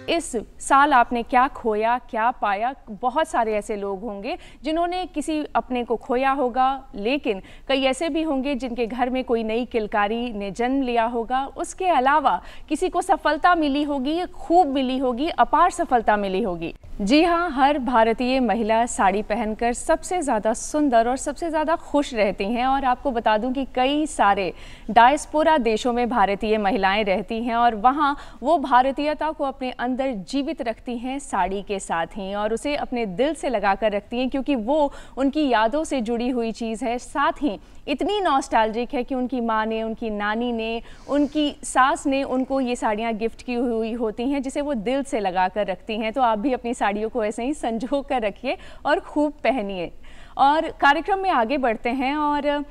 इस साल आपने क्या खोया, क्या पाया। बहुत सारे ऐसे लोग होंगे जिन्होंने किसी अपने को खोया होगा, लेकिन कई ऐसे भी होंगे जिनके घर में कोई नई किलकारी ने जन्म लिया होगा। उसके अलावा किसी को सफलता मिली होगी, खूब मिली होगी, अपार सफलता मिली होगी। जी हाँ, हर भारतीय महिला साड़ी पहनकर सबसे ज़्यादा सुंदर और सबसे ज़्यादा खुश रहती हैं। और आपको बता दूं कि कई सारे डायस्पोरा देशों में भारतीय महिलाएं रहती हैं और वहाँ वो भारतीयता को अपने अंदर जीवित रखती हैं साड़ी के साथ ही, और उसे अपने दिल से लगा कर रखती हैं, क्योंकि वो उनकी यादों से जुड़ी हुई चीज़ है। साथ ही इतनी नॉस्टैल्जिक है कि उनकी माँ ने, उनकी नानी ने, उनकी सास ने उनको ये साड़ियाँ गिफ्ट की हुई होती हैं, जिसे वो दिल से लगा कर रखती हैं। तो आप भी अपनी साड़ियों को ऐसे ही संजो कर रखिए और खूब पहनिए। और कार्यक्रम में आगे बढ़ते हैं और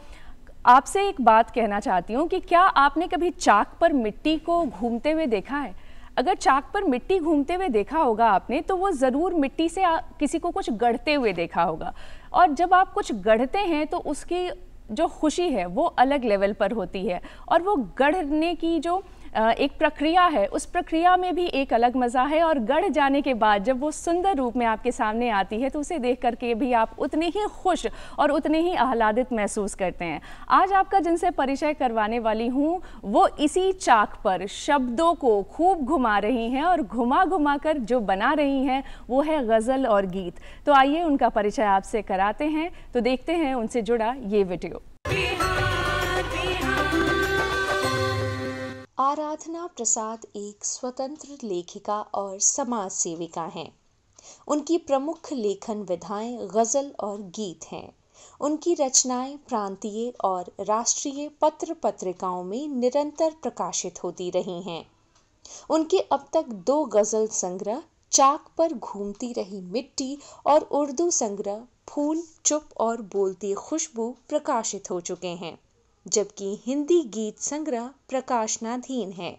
आपसे एक बात कहना चाहती हूँ कि क्या आपने कभी चाक पर मिट्टी को घूमते हुए देखा है? अगर चाक पर मिट्टी घूमते हुए देखा होगा आपने, तो वो ज़रूर मिट्टी से किसी को कुछ गढ़ते हुए देखा होगा। और जब आप कुछ गढ़ते हैं तो उसकी जो खुशी है वो अलग लेवल पर होती है, और वो गढ़ने की जो एक प्रक्रिया है, उस प्रक्रिया में भी एक अलग मज़ा है। और गढ़ जाने के बाद जब वो सुंदर रूप में आपके सामने आती है तो उसे देख करके भी आप उतने ही खुश और उतने ही आह्लादित महसूस करते हैं। आज आपका जिनसे परिचय करवाने वाली हूँ वो इसी चाक पर शब्दों को खूब घुमा रही हैं, और घुमा घुमा कर जो बना रही हैं वो है गज़ल और गीत। तो आइए उनका परिचय आपसे कराते हैं, तो देखते हैं उनसे जुड़ा ये वीडियो। आराधना प्रसाद एक स्वतंत्र लेखिका और समाज सेविका हैं। उनकी प्रमुख लेखन विधाएं गज़ल और गीत हैं। उनकी रचनाएं प्रांतीय और राष्ट्रीय पत्र पत्रिकाओं में निरंतर प्रकाशित होती रही हैं। उनके अब तक 2 गज़ल संग्रह चाक पर घूमती रही मिट्टी और उर्दू संग्रह फूल, चुप और बोलती खुशबू प्रकाशित हो चुके हैं, जबकि हिंदी गीत संग्रह प्रकाशनाधीन है।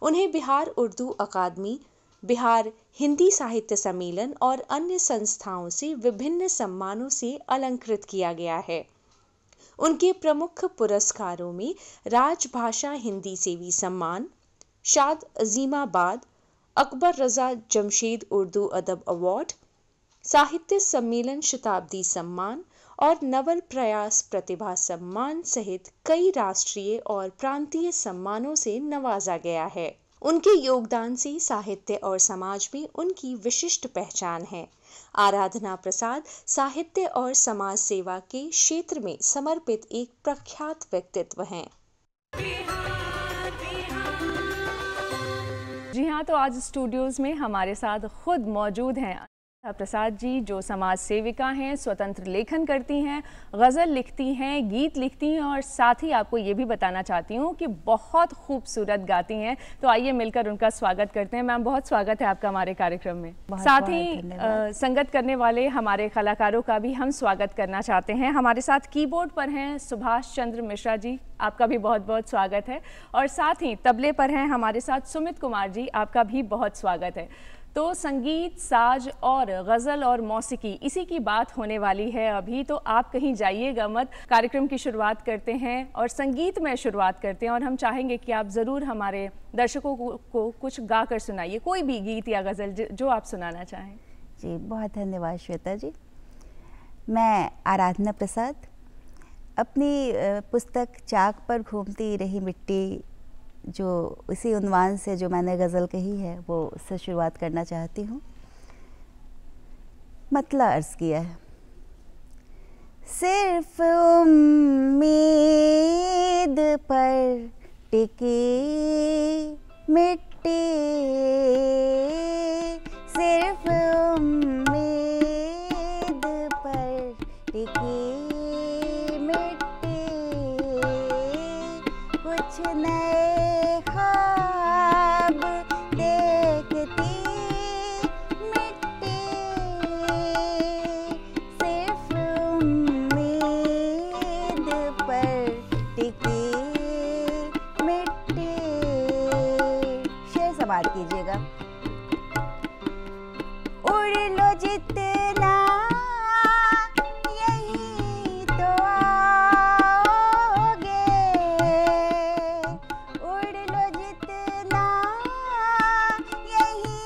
उन्हें बिहार उर्दू अकादमी, बिहार हिंदी साहित्य सम्मेलन और अन्य संस्थाओं से विभिन्न सम्मानों से अलंकृत किया गया है। उनके प्रमुख पुरस्कारों में राजभाषा हिंदी सेवी सम्मान, शाद अजीमाबाद, अकबर रजा जमशेद उर्दू अदब अवार्ड, साहित्य सम्मेलन शताब्दी सम्मान और नवल प्रयास प्रतिभा सम्मान सहित कई राष्ट्रीय और प्रांतीय सम्मानों से नवाजा गया है। उनके योगदान से साहित्य और समाज में उनकी विशिष्ट पहचान है। आराधना प्रसाद साहित्य और समाज सेवा के क्षेत्र में समर्पित एक प्रख्यात व्यक्तित्व हैं। जी हाँ, तो आज स्टूडियोज़ में हमारे साथ खुद मौजूद हैं प्रसाद जी, जो समाज सेविका हैं, स्वतंत्र लेखन करती हैं, गज़ल लिखती हैं, गीत लिखती हैं, और साथ ही आपको ये भी बताना चाहती हूँ कि बहुत खूबसूरत गाती हैं। तो आइए मिलकर उनका स्वागत करते हैं। मैम, बहुत स्वागत है आपका हमारे कार्यक्रम में। साथ ही संगत करने वाले हमारे कलाकारों का भी हम स्वागत करना चाहते हैं। हमारे साथ कीबोर्ड पर हैं सुभाष चंद्र मिश्रा जी, आपका भी बहुत बहुत स्वागत है। और साथ ही तबले पर हैं हमारे साथ सुमित कुमार जी, आपका भी बहुत स्वागत है। तो संगीत, साज और गज़ल और मौसीकी, इसी की बात होने वाली है अभी। तो आप कहीं जाइएगा मत, कार्यक्रम की शुरुआत करते हैं और संगीत में शुरुआत करते हैं। और हम चाहेंगे कि आप ज़रूर हमारे दर्शकों को कुछ गा कर सुनाइए, कोई भी गीत या गज़ल जो आप सुनाना चाहें। जी, बहुत धन्यवाद श्वेता जी। मैं आराधना प्रसाद अपनी पुस्तक चाक पर घूमती रही मिट्टी, जो इसी उन्वान से जो मैंने गज़ल कही है वो उससे शुरुआत करना चाहती हूँ। मतला अर्ज़ किया है, सिर्फ उम्मीद पर टिकी मिट्टी, सिर्फ उम्मीद पर टिकी मिट्टी, कुछ नए ख्वाब देखती मिट्टी, सिर्फ उम्मीद पर टिकी मिट्टी। शेर समाप्त कीजिएगा। उड़ लो जितना यही तो आओगे, उड़ लो जितना यही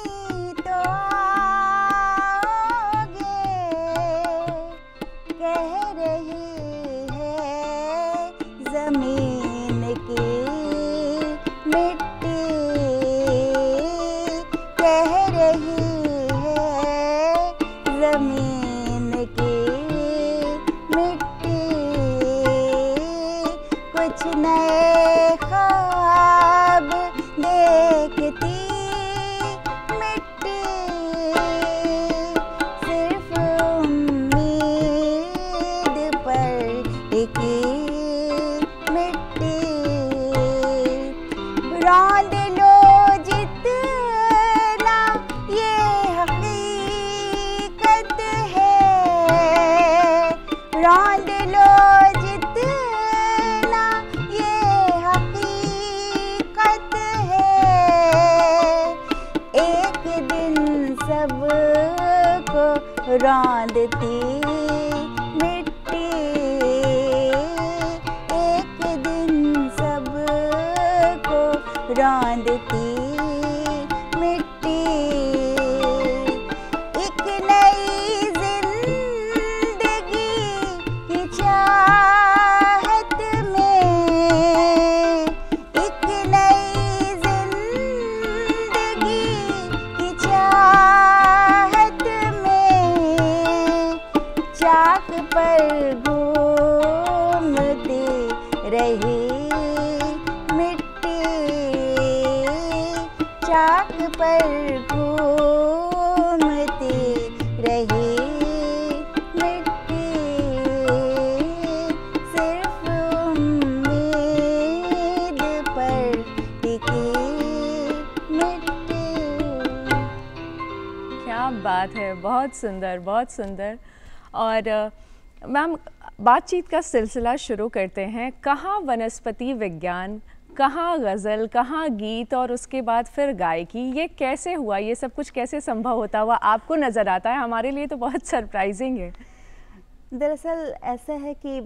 नए ख्वाब देखती मिट्टी, सिर्फ उम्मीद पर टिकी मिट्टी। रौंद लो जितना ये हकीकत है, रौंद लो जितना ये हकीकत है। एक दिन सबको रौंदती मिट्टी, एक दिन सबको रौंदती मिट्टी। एक नई जिंदगी की चाहत में, एक नई जिंदगी की चाहत में, चाक पर घूमती रही मिट्टी, चाक पर घूमती रही मिट्टी, सिर्फ उम्मीद पर टिकी मिट्टी। क्या बात है, बहुत सुंदर, बहुत सुंदर। और मैम, बातचीत का सिलसिला शुरू करते हैं। कहाँ वनस्पति विज्ञान, कहाँ गज़ल, कहाँ गीत और उसके बाद फिर गायकी, ये कैसे हुआ? ये सब कुछ कैसे संभव होता हुआ आपको नज़र आता है? हमारे लिए तो बहुत सरप्राइजिंग है। दरअसल ऐसा है कि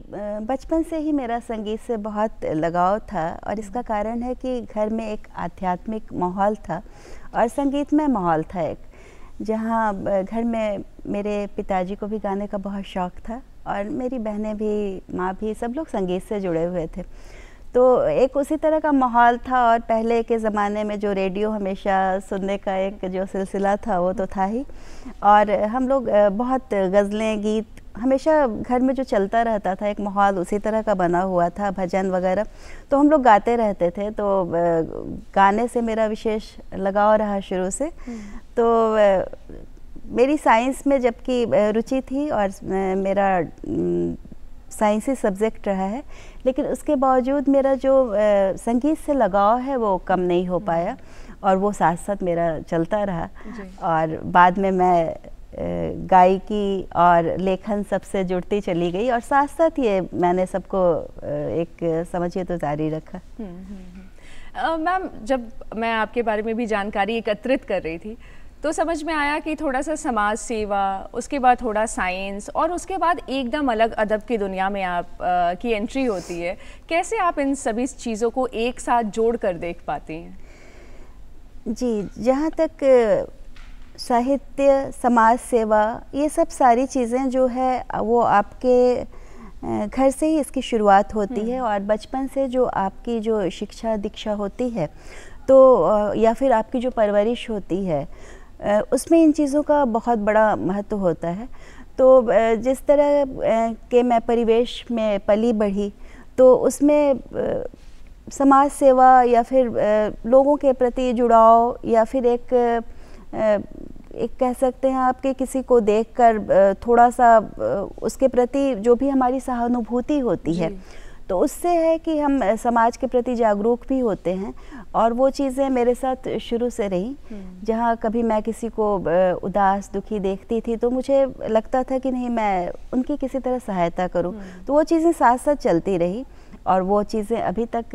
बचपन से ही मेरा संगीत से बहुत लगाव था, और इसका कारण है कि घर में एक आध्यात्मिक माहौल था और संगीतमय माहौल था एक, जहाँ घर में मेरे पिताजी को भी गाने का बहुत शौक़ था और मेरी बहनें भी, माँ भी, सब लोग संगीत से जुड़े हुए थे। तो एक उसी तरह का माहौल था, और पहले के ज़माने में जो रेडियो हमेशा सुनने का एक जो सिलसिला था वो तो था ही, और हम लोग बहुत गज़लें, गीत हमेशा घर में जो चलता रहता था, एक माहौल उसी तरह का बना हुआ था, भजन वगैरह, तो हम लोग गाते रहते थे। तो गाने से मेरा विशेष लगाव रहा शुरू से। तो मेरी साइंस में जबकि रुचि थी और मेरा साइंसी सब्जेक्ट रहा है, लेकिन उसके बावजूद मेरा जो संगीत से लगाव है वो कम नहीं हो पाया, और वो साथ साथ मेरा चलता रहा। और बाद में मैं गायकी और लेखन सबसे जुड़ती चली गई, और साथ साथ ये मैंने सबको एक समझिए तो जारी रखा। मैम, जब मैं आपके बारे में भी जानकारी एकत्रित कर रही थी तो समझ में आया कि थोड़ा सा समाज सेवा, उसके बाद थोड़ा साइंस, और उसके बाद एकदम अलग अदब की दुनिया में आप की एंट्री होती है। कैसे आप इन सभी चीज़ों को एक साथ जोड़ कर देख पाती हैं? जी, जहाँ तक साहित्य, समाज सेवा, ये सब सारी चीज़ें जो है वो आपके घर से ही इसकी शुरुआत होती है, और बचपन से जो आपकी जो शिक्षा दीक्षा होती है, तो या फिर आपकी जो परवरिश होती है, उसमें इन चीज़ों का बहुत बड़ा महत्व होता है। तो जिस तरह के मैं परिवेश में पली बढ़ी, तो उसमें समाज सेवा या फिर लोगों के प्रति जुड़ाव, या फिर एक कह सकते हैं आपके किसी को देखकर थोड़ा सा उसके प्रति जो भी हमारी सहानुभूति होती है, तो उससे है कि हम समाज के प्रति जागरूक भी होते हैं। और वो चीज़ें मेरे साथ शुरू से रही, जहाँ कभी मैं किसी को उदास दुखी देखती थी तो मुझे लगता था कि नहीं, मैं उनकी किसी तरह सहायता करूं। तो वो चीज़ें साथ साथ चलती रही, और वो चीज़ें अभी तक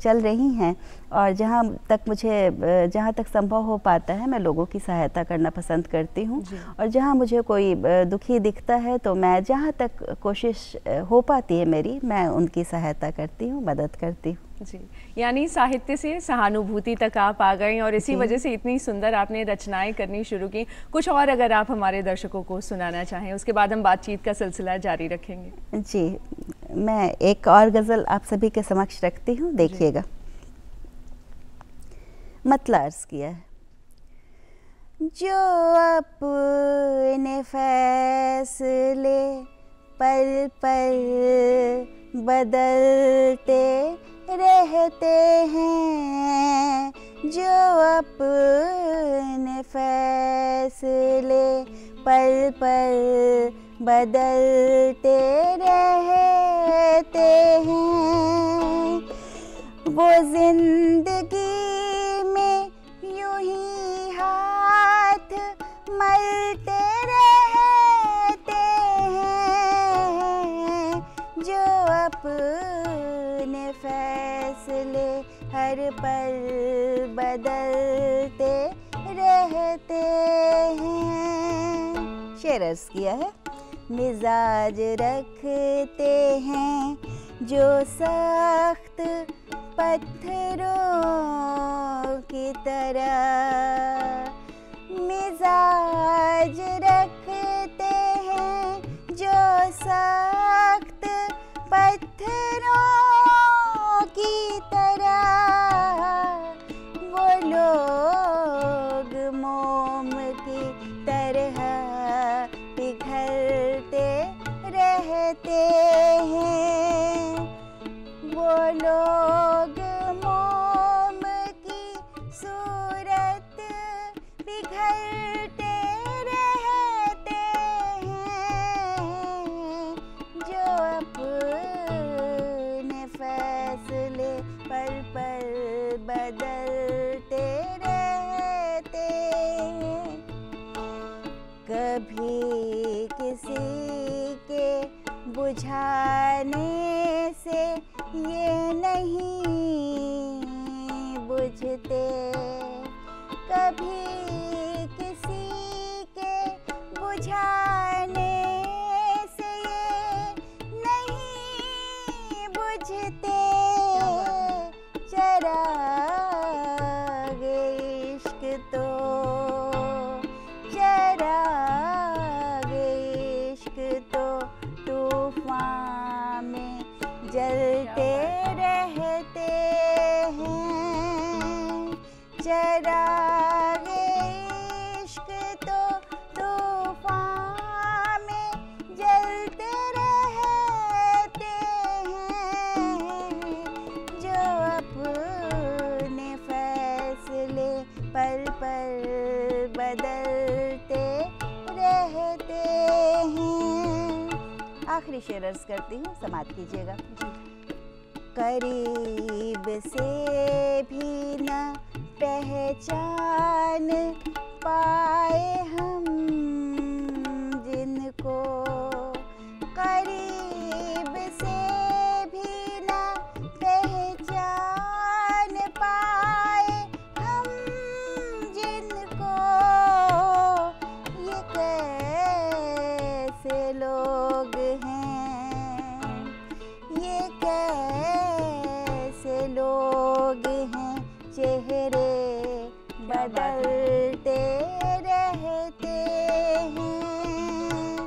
चल रही हैं। और जहाँ तक संभव हो पाता है, मैं लोगों की सहायता करना पसंद करती हूँ। और जहाँ मुझे कोई दुखी दिखता है, तो मैं जहाँ तक कोशिश हो पाती है मेरी, मैं उनकी सहायता करती हूँ, मदद करती हूँ। जी, यानी साहित्य से सहानुभूति तक आप आ गई, और इसी वजह से इतनी सुंदर आपने रचनाएं करनी शुरू की। कुछ और अगर आप हमारे दर्शकों को सुनाना चाहें, उसके बाद हम बातचीत का सिलसिला जारी रखेंगे। जी, मैं एक और गज़ल आप सभी के समक्ष रखती हूँ, देखिएगा। मतला अर्ज़ किया है। जो अपने फैसले पल पल बदलते रहते हैं, जो अपने फैसले पल पल बदलते रहते हैं। वो जिंदगी में यूं ही हाथ मलते रहते हैं, जो अपने फैसले हर पल बदलते रहते हैं। शेर अर्ज़ किया है। मिजाज रखते हैं जो सख्त पत्थरों की तरह, मिजाज रखते हैं जो सख्त पत्थरों की तरह। वो लोग मोम की तरह पिघलते रहते हैं, वो लोग मोम की सूरत पिघलते रहते हैं, जो अपने फैसले पल पल बदलते रहते हैं। कभी किसी के बुझाने से ये नहीं बुझते, कभी किसी के बुझाने से ये नहीं बुझते। चरागे इश्क तो, चरागे इश्क तो तूफान में जलते रहते हैं। चरागे इश्क तो तूफान में जलते रहते हैं, जो अपने फैसले पल पल बदलते रहते हैं। आखिरी शेर अर्ज़ करती हूँ, समाप्त कीजिएगा। करीब से भी न पहचान पाए हम जिनको, करीब से भी न पहचान पाए हम जिनको, ये कैसे लोग हैं, ये कैसे लोग हैं, चेहरे बदलते रहते हैं,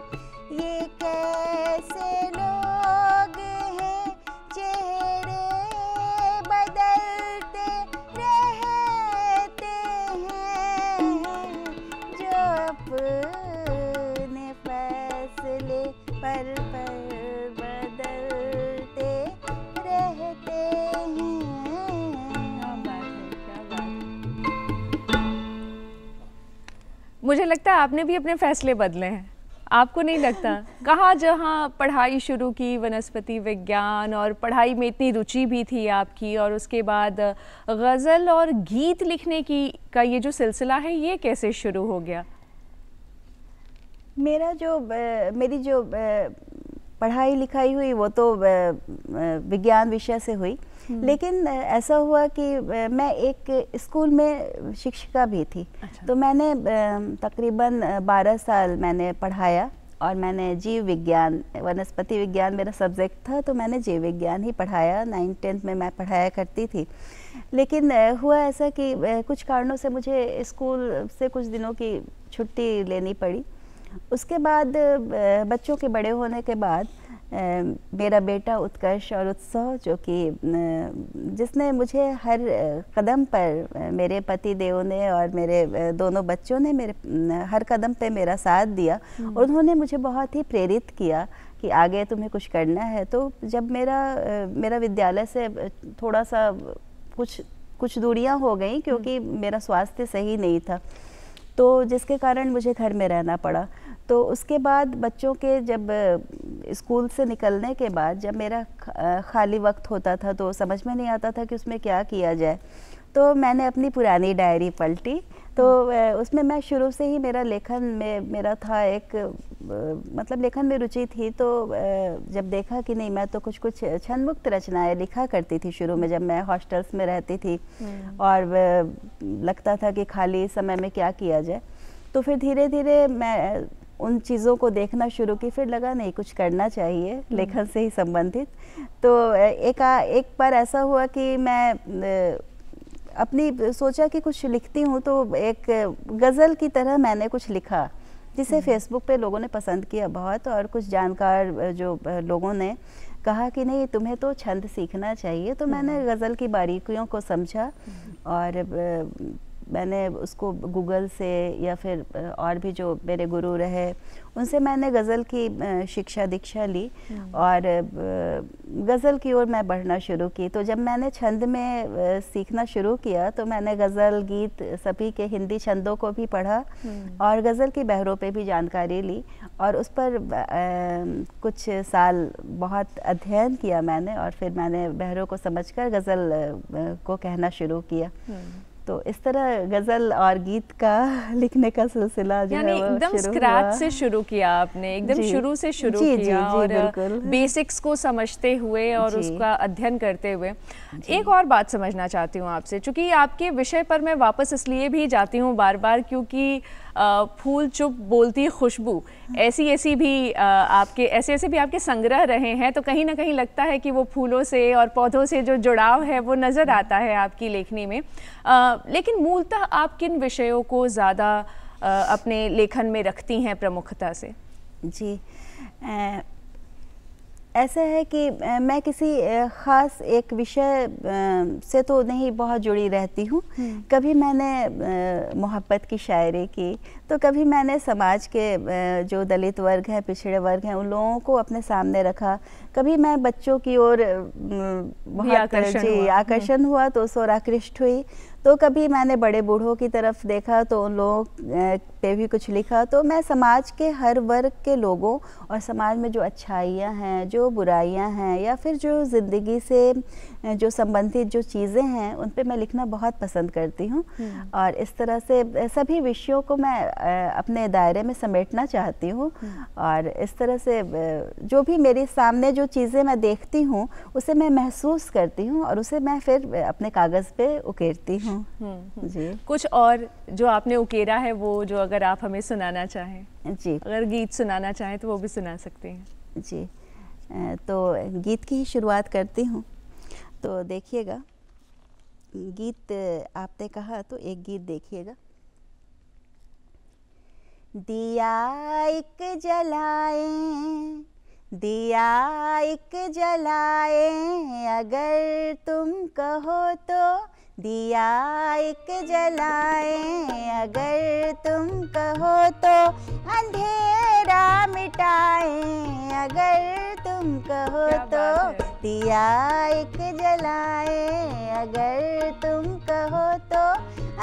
ये कैसे लोग हैं, चेहरे बदलते रहते हैं, जो अपने फैसले पल पल बदलते रहते हैं। मुझे लगता है आपने भी अपने फैसले बदले हैं, आपको नहीं लगता? कहाँ जहाँ पढ़ाई शुरू की वनस्पति विज्ञान, और पढ़ाई में इतनी रुचि भी थी आपकी, और उसके बाद गज़ल और गीत लिखने की का ये जो सिलसिला है, ये कैसे शुरू हो गया? मेरी जो पढ़ाई लिखाई हुई वो तो विज्ञान विषय से हुई, लेकिन ऐसा हुआ कि मैं एक स्कूल में शिक्षिका भी थी। अच्छा। तो मैंने तकरीबन 12 साल मैंने पढ़ाया, और मैंने जीव विज्ञान, वनस्पति विज्ञान मेरा सब्जेक्ट था, तो मैंने जीव विज्ञान ही पढ़ाया। 9th-10th में मैं पढ़ाया करती थी। लेकिन हुआ ऐसा कि कुछ कारणों से मुझे स्कूल से कुछ दिनों की छुट्टी लेनी पड़ी। उसके बाद बच्चों के बड़े होने के बाद मेरा बेटा उत्कर्ष और उत्सव, जो कि जिसने मुझे हर कदम पर, मेरे पति देव ने और मेरे दोनों बच्चों ने मेरे हर कदम पे मेरा साथ दिया, और उन्होंने मुझे बहुत ही प्रेरित किया कि आगे तुम्हें कुछ करना है। तो जब मेरा विद्यालय से थोड़ा सा कुछ दूरियां हो गई, क्योंकि मेरा स्वास्थ्य सही नहीं था, तो जिसके कारण मुझे घर में रहना पड़ा। तो उसके बाद बच्चों के जब स्कूल से निकलने के बाद जब मेरा खाली वक्त होता था तो समझ में नहीं आता था कि उसमें क्या किया जाए। तो मैंने अपनी पुरानी डायरी पलटी, तो उसमें मैं शुरू से ही मेरा था एक मतलब लेखन में रुचि थी। तो जब देखा कि नहीं, मैं तो कुछ छंद मुक्त रचनाएं लिखा करती थी शुरू में, जब मैं हॉस्टल्स में रहती थी, और लगता था कि खाली समय में क्या किया जाए। तो फिर धीरे धीरे मैं उन चीज़ों को देखना शुरू की, फिर लगा नहीं कुछ करना चाहिए लेखन से ही संबंधित। तो एक बार ऐसा हुआ कि मैं अपनी सोचा कि कुछ लिखती हूँ, तो एक गज़ल की तरह मैंने कुछ लिखा, जिसे फेसबुक पे लोगों ने पसंद किया बहुत, और कुछ जानकार जो लोगों ने कहा कि नहीं तुम्हें तो छंद सीखना चाहिए। तो मैंने गज़ल की बारीकियों को समझा, और मैंने उसको गूगल से या फिर और भी जो मेरे गुरु रहे उनसे मैंने गज़ल की शिक्षा दीक्षा ली, और गज़ल की ओर मैं बढ़ना शुरू की। तो जब मैंने छंद में सीखना शुरू किया तो मैंने गज़ल गीत सभी के हिंदी छंदों को भी पढ़ा, और गज़ल की बहरों पे भी जानकारी ली, और उस पर कुछ साल बहुत अध्ययन किया मैंने, और फिर मैंने बहरों को समझकर गज़ल को कहना शुरू किया। तो इस तरह गज़ल और गीत का लिखने का सिलसिला जो है वो एकदम स्क्रैच से शुरू किया आपने, एकदम शुरू से शुरू किया, और बेसिक्स को समझते हुए और उसका अध्ययन करते हुए। एक और बात समझना चाहती हूँ आपसे, चूँकि आपके विषय पर मैं वापस इसलिए भी जाती हूँ बार बार, क्योंकि फूल चुप बोलती खुशबू, ऐसे भी आपके संग्रह रहे हैं। तो कहीं ना कहीं लगता है कि वो फूलों से और पौधों से जो जुड़ाव है वो नज़र आता है आपकी लेखनी में। लेकिन मूलतः आप किन विषयों को ज़्यादा अपने लेखन में रखती हैं प्रमुखता से? जी, ऐसा है कि मैं किसी ख़ास एक विषय से तो नहीं बहुत जुड़ी रहती हूँ। कभी मैंने मोहब्बत की शायरी की, तो कभी मैंने समाज के जो दलित वर्ग हैं, पिछड़े वर्ग हैं, उन लोगों को अपने सामने रखा। कभी मैं बच्चों की ओर बहुत आकर्षण हुआ तो उस ओर आकृष्ट हुई। तो कभी मैंने बड़े बूढ़ों की तरफ देखा तो उन लोगों पे भी कुछ लिखा। तो मैं समाज के हर वर्ग के लोगों और समाज में जो अच्छाइयाँ हैं, जो बुराइयाँ हैं, या फिर जो ज़िंदगी से जो संबंधित जो चीज़ें हैं, उन पे मैं लिखना बहुत पसंद करती हूँ। और इस तरह से सभी विषयों को मैं अपने दायरे में समेटना चाहती हूँ। और इस तरह से जो भी मेरे सामने जो चीज़ें मैं देखती हूँ उसे मैं महसूस करती हूँ, और उसे मैं फिर अपने कागज़ पे उकेरती हूँ। जी, कुछ और जो आपने उकेरा है वो जो अगर आप हमें सुनाना चाहें? जी, अगर गीत सुनाना चाहें तो वो भी सुना सकते हैं। जी, तो गीत की ही शुरुआत करती हूँ। तो देखिएगा, गीत आपने कहा तो एक गीत देखिएगा। दिया एक जलाएं, दिया एक जलाएं, अगर तुम कहो तो दिया एक जलाएं, अगर तुम कहो तो अंधेरा मिटाएं, अगर तुम कहो तो दिया एक जलाएं, अगर तुम कहो तो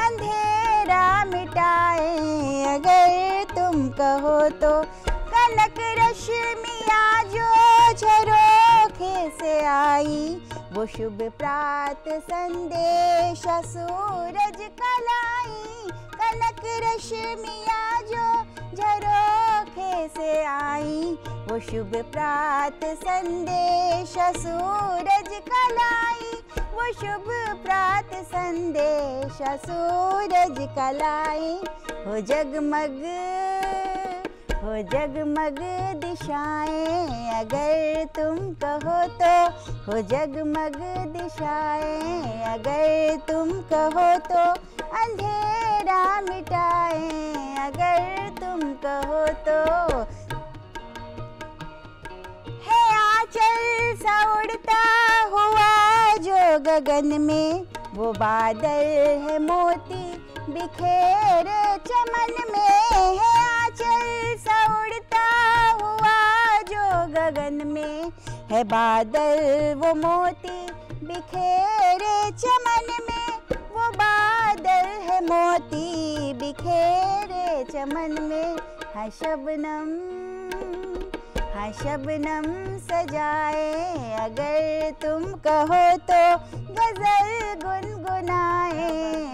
अंधेरा मिटाएं, अगर तुम कहो तो कनक रश्मिया जो झरोखे से आई, वो शुभ प्रात संदेश सूरज कलाई, कनक रश्मिया जो झरोखे से आई, वो शुभ प्रात संदेश सूरज कलाई, वो शुभ प्रात संदेश सूरज कलाई। हो जगमग, हो जगमग दिशाएं, अगर तुम कहो तो, हो जगमग दिशाएं, अगर तुम कहो तो अंधेरा मिटाएं, अगर तुम कहो तो। है आंचल सा उड़ता हुआ जो गगन में, वो बादल है मोती बिखेरे चमन में, है आंचल सा उड़ता हुआ जो है बादल वो मोती बिखेरे चमन में, वो बादल है मोती बिखेरे चमन में। हाँ शबनम, हाँ शबनम सजाए अगर तुम कहो तो गजल गुनगुनाए,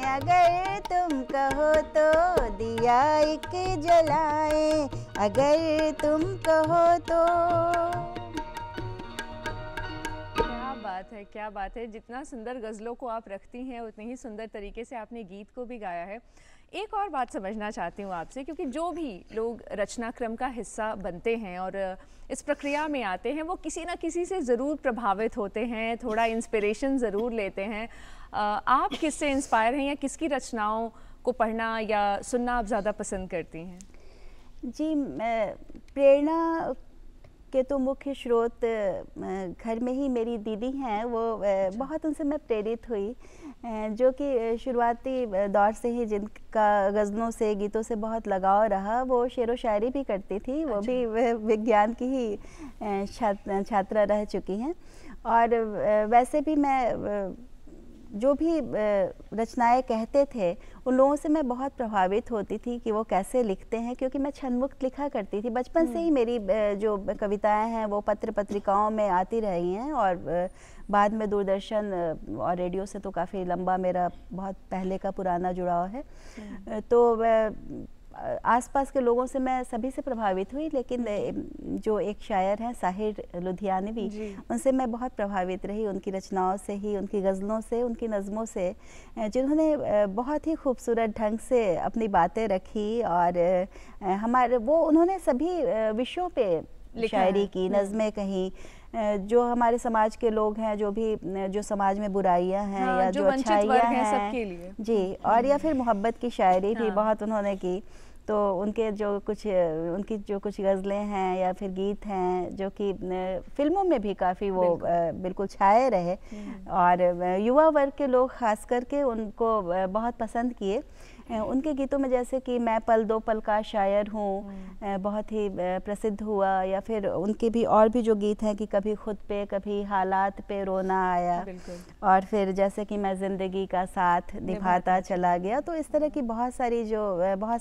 अगर तुम कहो तो दिया एक जलाए, अगर तुम कहो तो। क्या बात है। जितना सुंदर गज़लों को आप रखती हैं उतनी ही सुंदर तरीके से आपने गीत को भी गाया है। एक और बात समझना चाहती हूँ आपसे, क्योंकि जो भी लोग रचनाक्रम का हिस्सा बनते हैं और इस प्रक्रिया में आते हैं वो किसी ना किसी से ज़रूर प्रभावित होते हैं, थोड़ा इंस्पिरेशन ज़रूर लेते हैं। आप किससे इंस्पायर हैं या किसकी रचनाओं को पढ़ना या सुनना आप ज़्यादा पसंद करती हैं? जी, प्रेरणा के तो मुख्य स्रोत घर में ही मेरी दीदी हैं, वो बहुत उनसे मैं प्रेरित हुई, जो कि शुरुआती दौर से ही जिनका गज़लों से गीतों से बहुत लगाव रहा। वो शेरो शायरी भी करती थी, वो भी विज्ञान की ही छात्रा रह चुकी हैं। और वैसे भी मैं जो भी रचनाएं कहते थे उन लोगों से मैं बहुत प्रभावित होती थी कि वो कैसे लिखते हैं, क्योंकि मैं छंदमुक्त लिखा करती थी। बचपन से ही मेरी जो कविताएं हैं वो पत्र पत्रिकाओं में आती रही हैं, और बाद में दूरदर्शन और रेडियो से तो काफ़ी लंबा मेरा बहुत पहले का पुराना जुड़ाव है। तो आसपास के लोगों से मैं सभी से प्रभावित हुई, लेकिन जो एक शायर हैं साहिर लुधियानवी, उनसे मैं बहुत प्रभावित रही, उनकी रचनाओं से ही, उनकी गज़लों से, उनकी नज़मों से, जिन्होंने बहुत ही खूबसूरत ढंग से अपनी बातें रखी। और हमारे वो उन्होंने सभी विषयों पे शायरी की, नज़में कहीं, जो हमारे समाज के लोग हैं, जो भी जो समाज में बुराइयां हैं, हाँ, या जो अच्छाइयां हैं सबके लिए जी, और या फिर मोहब्बत की शायरी भी बहुत उन्होंने की। तो उनके जो कुछ उनकी जो कुछ गज़लें हैं या फिर गीत हैं जो कि फिल्मों में भी काफ़ी वो बिल्कुल छाए रहे, और युवा वर्ग के लोग ख़ास करके उनको बहुत पसंद किए। उनके गीतों में जैसे कि मैं पल दो पल का शायर हूँ बहुत ही प्रसिद्ध हुआ, या फिर उनके भी और भी जो गीत हैं कि कभी खुद पे कभी हालात पे रोना आया, और फिर जैसे कि मैं ज़िंदगी का साथ निभाता चला गया। तो इस तरह की बहुत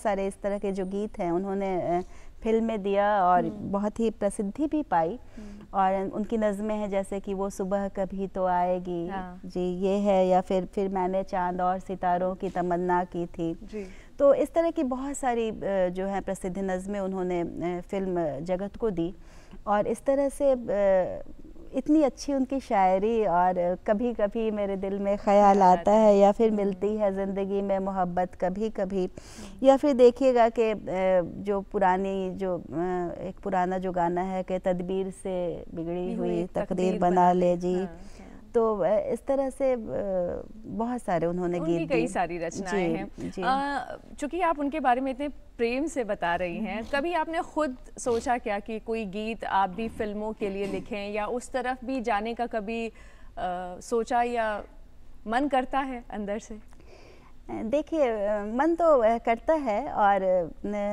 सारे इस तरह के जो गीत हैं उन्होंने फिल्म में दिया और बहुत ही प्रसिद्धि भी पाई। और उनकी नज़में हैं जैसे कि वो सुबह कभी तो आएगी, हाँ। जी ये है, या फिर मैंने चांद और सितारों की तमन्ना की थी जी। तो इस तरह की बहुत सारी जो है प्रसिद्ध नज़में उन्होंने फिल्म जगत को दी। और इस तरह से इतनी अच्छी उनकी शायरी, और कभी कभी मेरे दिल में ख्याल आता है, या फिर मिलती है ज़िंदगी में मोहब्बत कभी कभी, या फिर देखिएगा कि जो पुरानी जो एक पुराना जो गाना है कि तदबीर से बिगड़ी हुई तकदीर बना ले जी। तो इस तरह से बहुत सारे उन्होंने गीत, कई सारी रचनाएं हैं। चूँकि आप उनके बारे में इतने प्रेम से बता रही हैं, कभी आपने खुद सोचा क्या कि कोई गीत आप भी फिल्मों के लिए लिखें, या उस तरफ भी जाने का कभी सोचा या मन करता है अंदर से? देखिए, मन तो करता है, और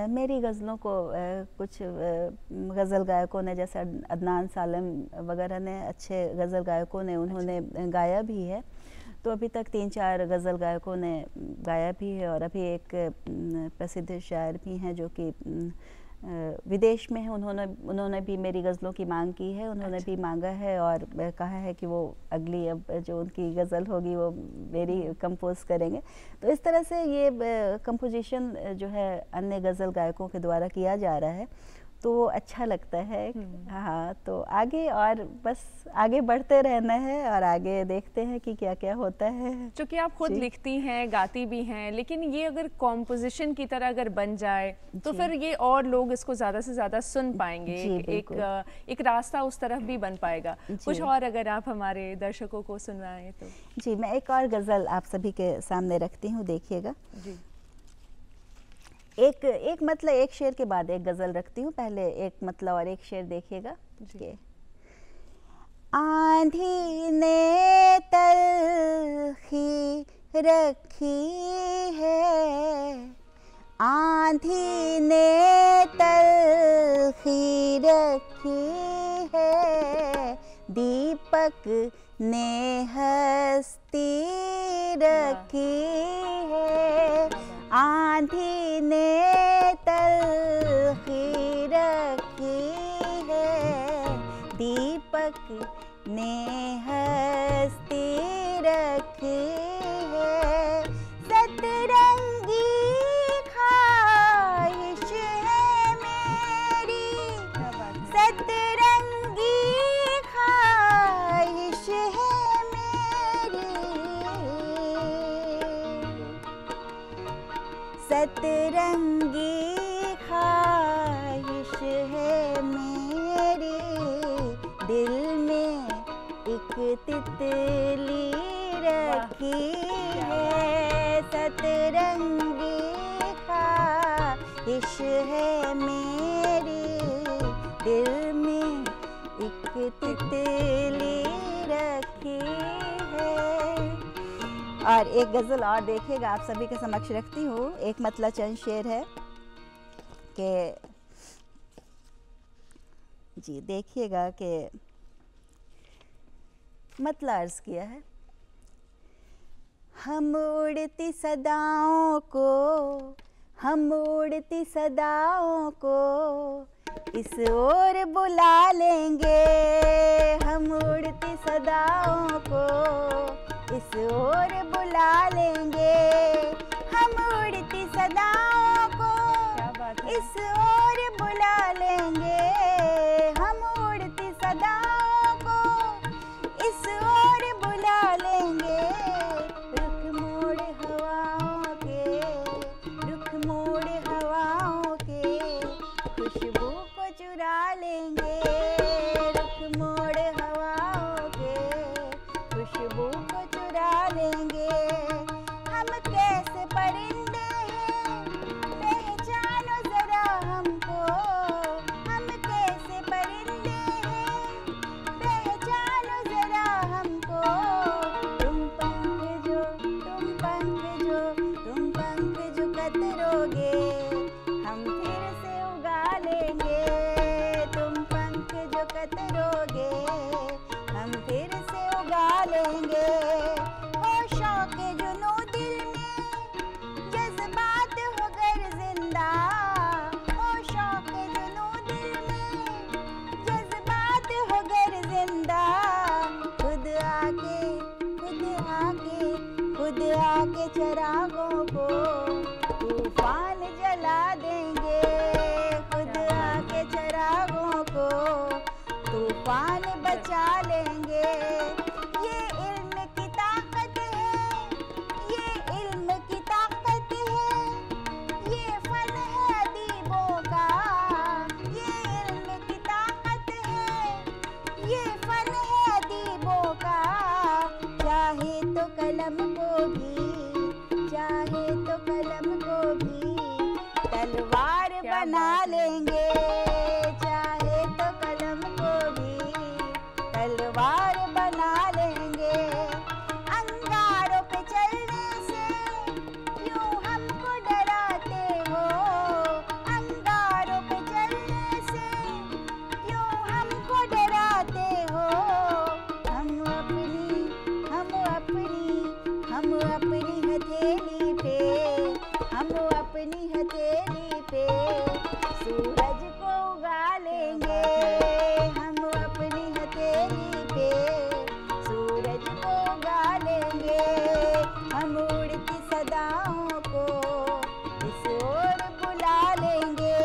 मेरी गज़लों को कुछ गज़ल गायकों ने, जैसे अदनान सालिम वगैरह ने, अच्छे गज़ल गायकों ने उन्होंने गाया भी है। तो अभी तक 3-4 गज़ल गायकों ने गाया भी है, और अभी एक प्रसिद्ध शायर भी हैं जो कि विदेश में है, उन्होंने भी मेरी गज़लों की मांग की है, उन्होंने भी मांगा है और कहा है कि वो अगली अब जो उनकी गज़ल होगी वो मेरी कंपोज करेंगे। तो इस तरह से ये कंपोजिशन जो है अन्य गज़ल गायकों के द्वारा किया जा रहा है, तो अच्छा लगता है। हाँ, तो आगे और बस आगे बढ़ते रहना है, और आगे देखते हैं कि क्या क्या होता है। क्योंकि आप खुद लिखती हैं, गाती भी हैं, लेकिन ये अगर कॉम्पोजिशन की तरह अगर बन जाए तो फिर ये और लोग इसको ज़्यादा से ज़्यादा सुन पाएंगे, एक रास्ता उस तरफ भी बन पाएगा। कुछ और अगर आप हमारे दर्शकों को सुनवाएं तो। जी, मैं एक और गज़ल आप सभी के सामने रखती हूँ, देखिएगा। जी, एक मतलब एक शेर के बाद एक गज़ल रखती हूँ, पहले एक मतलब और एक शेर देखिएगा। आंधी ने तलखी रखी है, आंधी ने तलखी रखी है, दीपक ने हस्ती रखी है, आंधी ने तलखी रखी है, दीपक ने हस्ती रखी है, सतरंगी ख्वाहिश है मेरी, सतरंगी ख्वाहिश है मेरी, सतरंगी ख्वाहिश है मेरी, दिल में एक तितली रखी है, सतरंगी ख्वाहिश है मेरी, दिल में एक तितली रखी है। और एक गज़ल और देखिएगा, आप सभी के समक्ष रखती हूँ। एक मतला चंद शेर है कि जी देखिएगा कि मतला अर्ज़ किया है, हम उड़ती सदाओं को, हम उड़ती सदाओं को इस ओर बुला लेंगे, हम उड़ती सदाओं को इस ओर बुला लेंगे, हम उड़ती सदाओं को इस ओर बुला लेंगे, हम उड़ती सदाओं को इस ओर बुला लेंगे, रुख मोड़ हवाओं के, रुख मोड़ हवाओं के खुशबू को चुरा लेंगे, रुख मोड़ हवाओं के खुशबू को चुरा लेंगे, हम कैसे परिंदे हैं पहचानो जरा हमको, हम कैसे परिंदे हैं पहचानो जरा हमको, तुम पंख जो, तुम पंख जो, तुम पंख जो कतरोगे हम फिर से उगा लेंगे, तुम पंख जो कतरोगे हम फिर से उगा लेंगे, हो शौक जुनू दिल में जज्बात हो गर जिंदा, हो शौक जुनू दिल में जज्बात हो गर जिंदा, खुद आके, खुद आके, खुद आके चरागों को तूफान जला देंगे, खुद आके चरागों को तूफान बचा लेंगे, ये इल्म की ताकत है, ये इल्म की ताकत है, ये फन है अदीबों का, ये इल्म की ताकत है, ये फन है अदीबों का, चाहे तो कलम को भी, चाहे तो कलम को भी तलवार बना लेंगे, चाहे तो कलम को भी तलवार बना लेंगे, अंगारों पे चलने से क्यों हमको डराते हो, अंगारों पे चलने से क्यों हमको डराते हो, हम अपनी, हम अपनी, हम अपनी हथेली पे, हम अपनी हथेली पे सूरज को उगा लेंगे, हम अपनी हथेली पे सूरज को उगा लेंगे, हम उड़ती सदाओं को इस ओर बुला लेंगे,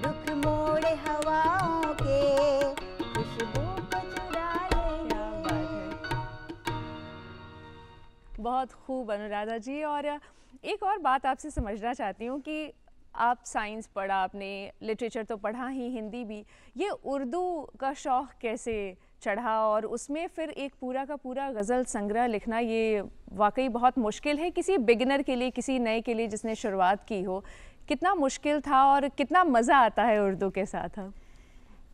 रुख मोड़े हवाओं के खुशबू को चुरा लेंगे। बहुत खूब अनुराधा जी। और एक और बात आपसे समझना चाहती हूँ कि आप साइंस पढ़ा आपने, लिटरेचर तो पढ़ा ही, हिंदी भी, ये उर्दू का शौक़ कैसे चढ़ा और उसमें फिर एक पूरा का पूरा गज़ल संग्रह लिखना, ये वाकई बहुत मुश्किल है किसी बिगिनर के लिए, किसी नए के लिए जिसने शुरुआत की हो। कितना मुश्किल था और कितना मज़ा आता है उर्दू के साथ? अब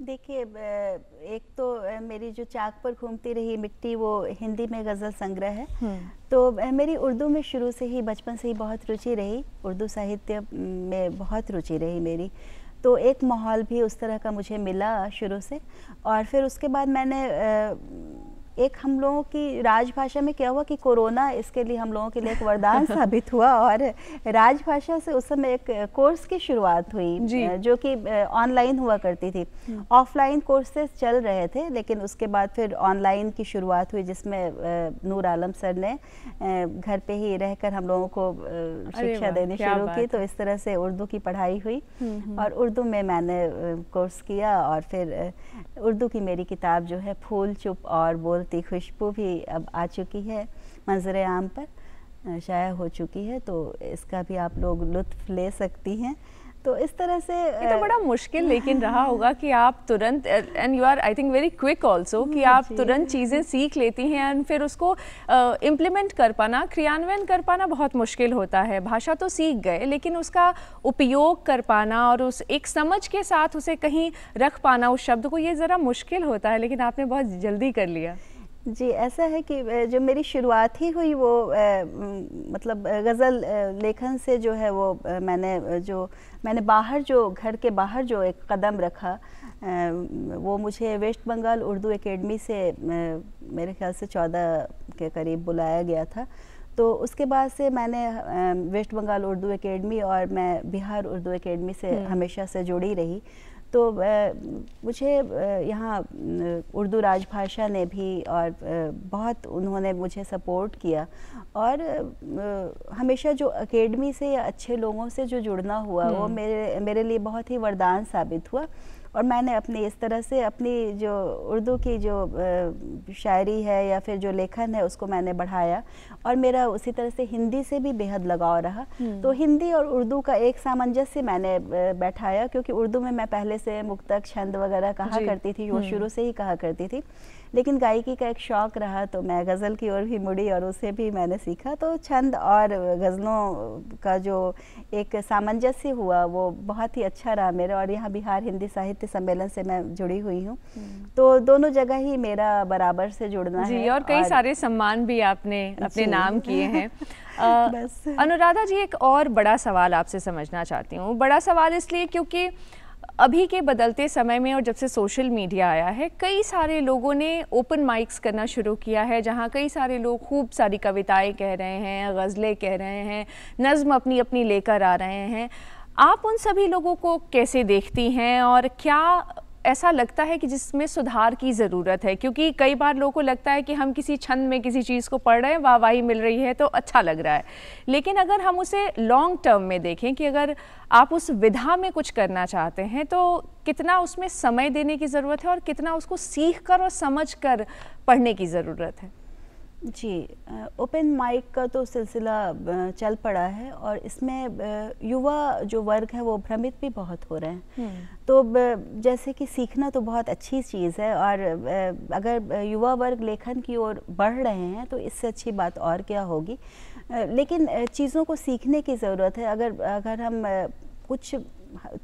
देखिए, एक तो मेरी जो चाक पर घूमती रही मिट्टी वो हिंदी में गज़ल संग्रह है, तो मेरी उर्दू में शुरू से ही, बचपन से ही बहुत रुचि रही, उर्दू साहित्य में बहुत रुचि रही मेरी, तो एक माहौल भी उस तरह का मुझे मिला शुरू से। और फिर उसके बाद मैंने एक हम लोगों की राजभाषा में क्या हुआ कि कोरोना इसके लिए हम लोगों के लिए एक वरदान साबित हुआ, और राजभाषा से उस समय एक कोर्स की शुरुआत हुई जो कि ऑनलाइन हुआ करती थी। ऑफलाइन कोर्सेज चल रहे थे, लेकिन उसके बाद फिर ऑनलाइन की शुरुआत हुई, जिसमें नूर आलम सर ने घर पे ही रहकर हम लोगों को शिक्षा देनी शुरू की। तो इस तरह से उर्दू की पढ़ाई हुई, और उर्दू में मैंने कोर्स किया, और फिर उर्दू की मेरी किताब जो है फूल चुप और बोलती खुशबू भी अब आ चुकी है, मंजर आम पर शाया हो चुकी है, तो इसका भी आप लोग लुत्फ ले सकती हैं। तो इस तरह से ये तो बड़ा मुश्किल लेकिन रहा होगा कि आप तुरंत, and you are I think very quick also, कि आप तुरंत चीज़ें सीख लेती हैं एंड फिर उसको इम्प्लीमेंट कर पाना, क्रियान्वयन कर पाना बहुत मुश्किल होता है। भाषा तो सीख गए, लेकिन उसका उपयोग कर पाना और उस एक समझ के साथ उसे कहीं रख पाना उस शब्द को, ये ज़रा मुश्किल होता है, लेकिन आपने बहुत जल्दी कर लिया। जी, ऐसा है कि जो मेरी शुरुआत ही हुई वो मतलब गज़ल लेखन से जो है, वो मैंने बाहर जो घर के बाहर जो एक कदम रखा, वो मुझे वेस्ट बंगाल उर्दू एकेडमी से मेरे ख्याल से 14 के करीब बुलाया गया था। तो उसके बाद से मैंने वेस्ट बंगाल उर्दू एकेडमी और मैं बिहार उर्दू एकेडमी से हमेशा से जुड़ी रही। तो मुझे यहाँ उर्दू राजभाषा ने भी और बहुत उन्होंने मुझे सपोर्ट किया, और हमेशा जो एकेडमी से या अच्छे लोगों से जो जुड़ना हुआ वो मेरे लिए बहुत ही वरदान साबित हुआ। और मैंने अपनी इस तरह से अपनी जो उर्दू की जो शायरी है या फिर जो लेखन है उसको मैंने बढ़ाया, और मेरा उसी तरह से हिंदी से भी बेहद लगाव रहा। तो हिंदी और उर्दू का एक सामंजस्य मैंने बैठाया, क्योंकि उर्दू में मैं पहले से मुक्तक छंद वगैरह कहा करती थी, वो शुरू से ही कहा करती थी, लेकिन गायकी का एक शौक़ रहा तो मैं गज़ल की ओर भी मुड़ी और उसे भी मैंने सीखा। तो छंद और गज़लों का जो एक सामंजस्य हुआ वो बहुत ही अच्छा रहा मेरा, और यहाँ बिहार हिंदी साहित्य सम्मेलन से मैं जुड़ी हुई हूँ। तो दोनों जगह ही मेरा बराबर से जुड़ना जी, है, और कई सारे सम्मान भी आपने अपने नाम किए हैं। अनुराधा जी, एक और बड़ा सवाल आपसे समझना चाहती हूँ। बड़ा सवाल इसलिए क्योंकि अभी के बदलते समय में और जब से सोशल मीडिया आया है, कई सारे लोगों ने ओपन माइक्स करना शुरू किया है, जहां कई सारे लोग खूब सारी कविताएं कह रहे हैं, गज़लें कह रहे हैं, नज़्म अपनी अपनी लेकर आ रहे हैं। आप उन सभी लोगों को कैसे देखती हैं, और क्या ऐसा लगता है कि जिसमें सुधार की ज़रूरत है? क्योंकि कई बार लोगों को लगता है कि हम किसी छंद में किसी चीज़ को पढ़ रहे हैं, वाहवाही मिल रही है तो अच्छा लग रहा है, लेकिन अगर हम उसे लॉन्ग टर्म में देखें कि अगर आप उस विधा में कुछ करना चाहते हैं तो कितना उसमें समय देने की ज़रूरत है और कितना उसको सीख कर और समझ कर पढ़ने की ज़रूरत है? जी, ओपन माइक का तो सिलसिला चल पड़ा है, और इसमें युवा जो वर्ग है वो भ्रमित भी बहुत हो रहे हैं। तो जैसे कि सीखना तो बहुत अच्छी चीज़ है, और अगर युवा वर्ग लेखन की ओर बढ़ रहे हैं तो इससे अच्छी बात और क्या होगी। लेकिन चीज़ों को सीखने की ज़रूरत है। अगर हम कुछ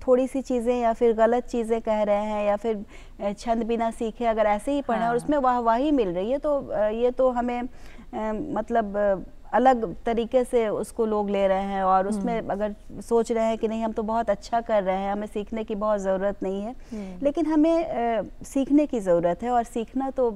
थोड़ी सी चीज़ें या फिर गलत चीज़ें कह रहे हैं या फिर छंद बिना सीखे अगर ऐसे ही पढ़ें और उसमें वाहवाही मिल रही है, तो ये तो हमें मतलब अलग तरीके से उसको लोग ले रहे हैं, और उसमें अगर सोच रहे हैं कि नहीं हम तो बहुत अच्छा कर रहे हैं, हमें सीखने की बहुत ज़रूरत नहीं है, लेकिन हमें सीखने की ज़रूरत है। और सीखना तो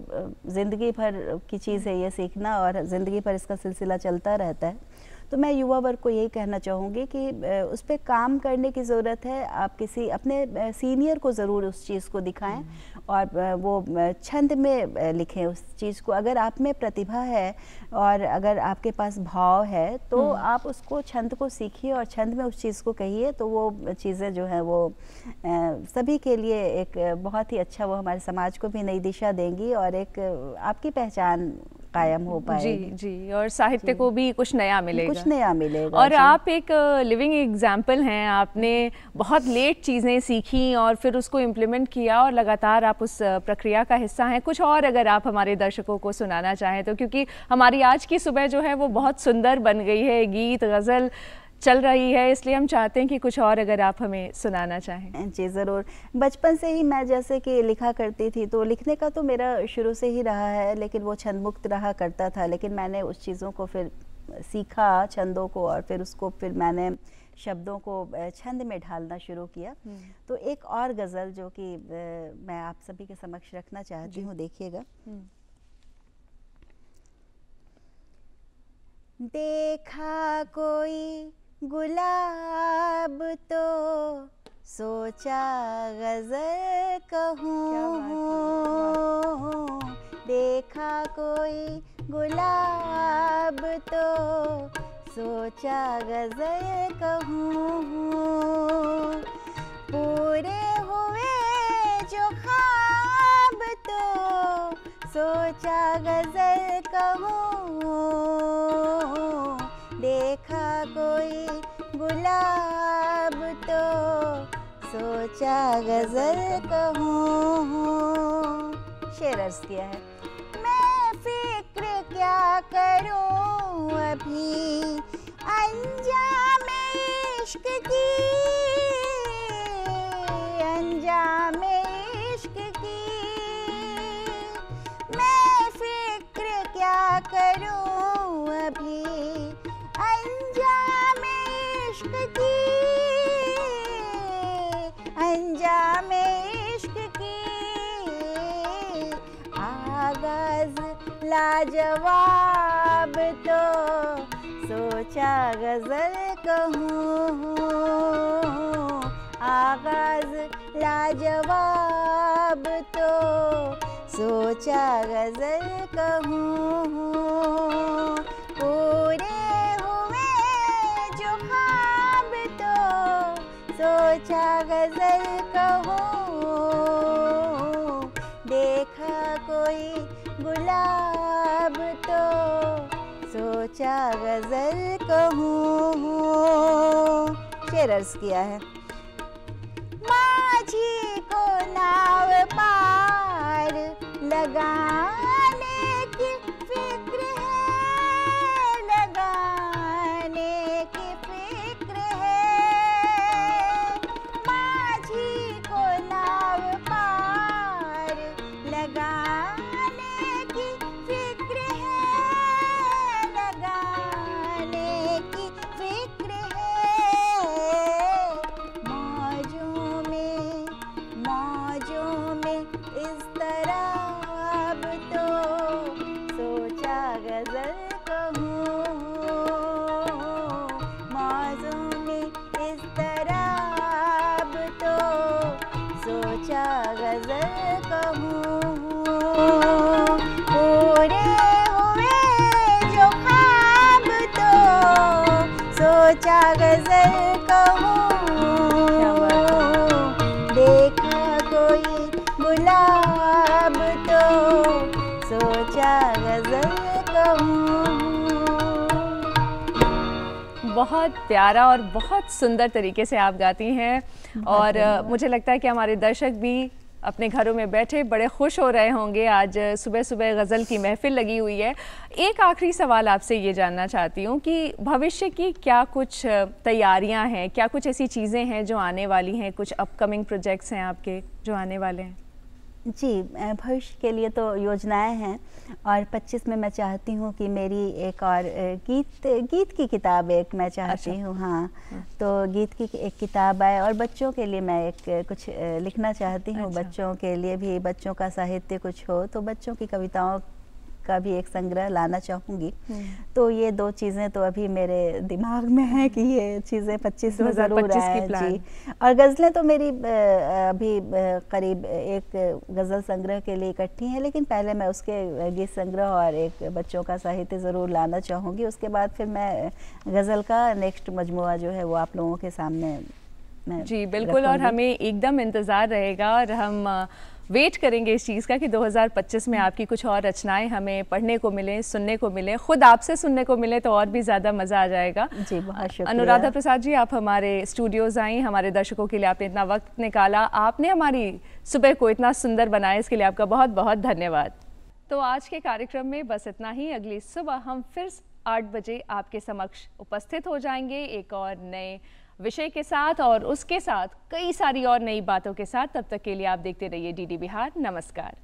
ज़िंदगी भर की चीज़ है, ये सीखना, और ज़िंदगी भर इसका सिलसिला चलता रहता है। तो मैं युवा वर्ग को यही कहना चाहूँगी कि उस पर काम करने की ज़रूरत है। आप किसी अपने सीनियर को ज़रूर उस चीज़ को दिखाएं, और वो छंद में लिखें उस चीज़ को। अगर आप में प्रतिभा है और अगर आपके पास भाव है तो आप उसको छंद को सीखिए और छंद में उस चीज़ को कहिए, तो वो चीज़ें जो हैं वो सभी के लिए एक बहुत ही अच्छा, वो हमारे समाज को भी नई दिशा देंगी और एक आपकी पहचान कायम हो पाएगी। जी जी, और साहित्य को भी कुछ नया मिलेगा, कुछ नया मिलेगा। और आप एक लिविंग एग्जाम्पल हैं। आपने बहुत लेट चीज़ें सीखी और फिर उसको इम्प्लीमेंट किया, और लगातार आप उस प्रक्रिया का हिस्सा हैं। कुछ और अगर आप हमारे दर्शकों को सुनाना चाहें तो, क्योंकि हमारी आज की सुबह जो है वो बहुत सुंदर बन गई है, गीत गज़ल चल रही है, इसलिए हम चाहते हैं कि कुछ और अगर आप हमें सुनाना चाहें। जी ज़रूर। बचपन से ही मैं जैसे कि लिखा करती थी, तो लिखने का तो मेरा शुरू से ही रहा है, लेकिन वो छंद मुक्त रहा करता था। लेकिन मैंने उस चीज़ों को फिर सीखा, छंदों को, और फिर उसको फिर मैंने शब्दों को छंद में ढालना शुरू किया। तो एक और गज़ल जो कि मैं आप सभी के समक्ष रखना चाहती हूँ, देखिएगा। देखा कोई गुलाब तो सोचा गजल कहूँ, देखा कोई गुलाब तो सोचा गजल कहूँ, पूरे हुए जो ख्वाब तो सोचा गजल कहूँ, देखा कोई गुलाब तो सोचा गजल कहूँ। शेर अर्ज़ किया है, मैं फिक्र क्या करूँ अभी अंजाम इश्क की, अंजाम इश्क की, मैं फिक्र क्या करूँ अभी अंजाम इश्क की, अंजाम इश्क की, आगाज़ लाजवाब तो सोचा गजल कहूँ, आगाज़ लाजवाब तो सोचा गजल कहूँ, पूरे हुए जो ख्वाब तो सोचा गजल कहूँ, देखा कोई गुलाब तो सोचा गजल कहूँ। शेर अर्ज़ किया है, माझी को नाव पार लगाने की फिक्र है, लगाने की फिक्र है, माझी को नाव पार लगाने की फिक्र है, लगाने की फिक्र है, मौजों में इस तरह अब तो सोचा गजल कहूँ, मौजों में इस तरह अब तो सोचा गजल कहूँ, पूरे हुए जो ख्वाब तो सोचा गजल कहूँ, देखा कोई गुलाब तो सोचा गजल कहूँ। बहुत प्यारा और बहुत सुंदर तरीके से आप गाती हैं और मुझे लगता है कि हमारे दर्शक भी अपने घरों में बैठे बड़े खुश हो रहे होंगे। आज सुबह सुबह गज़ल की महफ़िल लगी हुई है। एक आखिरी सवाल आपसे ये जानना चाहती हूँ कि भविष्य की क्या कुछ तैयारियाँ हैं, क्या कुछ ऐसी चीज़ें हैं जो आने वाली हैं, कुछ अपकमिंग प्रोजेक्ट्स हैं आपके जो आने वाले हैं? जी, भविष्य के लिए तो योजनाएं हैं और 25 में मैं चाहती हूँ कि मेरी एक और गीत की किताब एक मैं चाहती हूँ। हाँ, तो गीत की एक किताब आए और बच्चों के लिए मैं एक कुछ लिखना चाहती हूँ। बच्चों के लिए भी, बच्चों का साहित्य कुछ हो तो बच्चों की कविताओं का भी एक संग्रह लाना चाहूँगी। तो ये दो चीज़ें तो अभी मेरे दिमाग में है कि ये चीज़ें 25 में ज़रूर आए जी। और गज़लें तो मेरी अभी करीब एक गज़ल संग्रह के लिए इकट्ठी हैं, लेकिन पहले मैं उसके गीत संग्रह और एक बच्चों का साहित्य ज़रूर लाना चाहूँगी। उसके बाद फिर मैं गज़ल का नेक्स्ट मजमुआ जो है वो आप लोगों के सामने जी बिल्कुल, और हमें एकदम इंतज़ार रहेगा और हम वेट करेंगे इस चीज़ का कि 2025 में आपकी कुछ और रचनाएं हमें पढ़ने को मिलें, सुनने को मिलें, खुद आपसे सुनने को मिले तो और भी ज़्यादा मज़ा आ जाएगा। जी बहुत शुक्रिया। अनुराधा प्रसाद जी, आप हमारे स्टूडियोज़ आई, हमारे दर्शकों के लिए आपने इतना वक्त निकाला, आपने हमारी सुबह को इतना सुंदर बनाया, इसके लिए आपका बहुत बहुत धन्यवाद। तो आज के कार्यक्रम में बस इतना ही। अगली सुबह हम फिर 8 बजे आपके समक्ष उपस्थित हो जाएंगे एक और नए विषय के साथ और उसके साथ कई सारी और नई बातों के साथ। तब तक के लिए आप देखते रहिए डीडी बिहार। नमस्कार।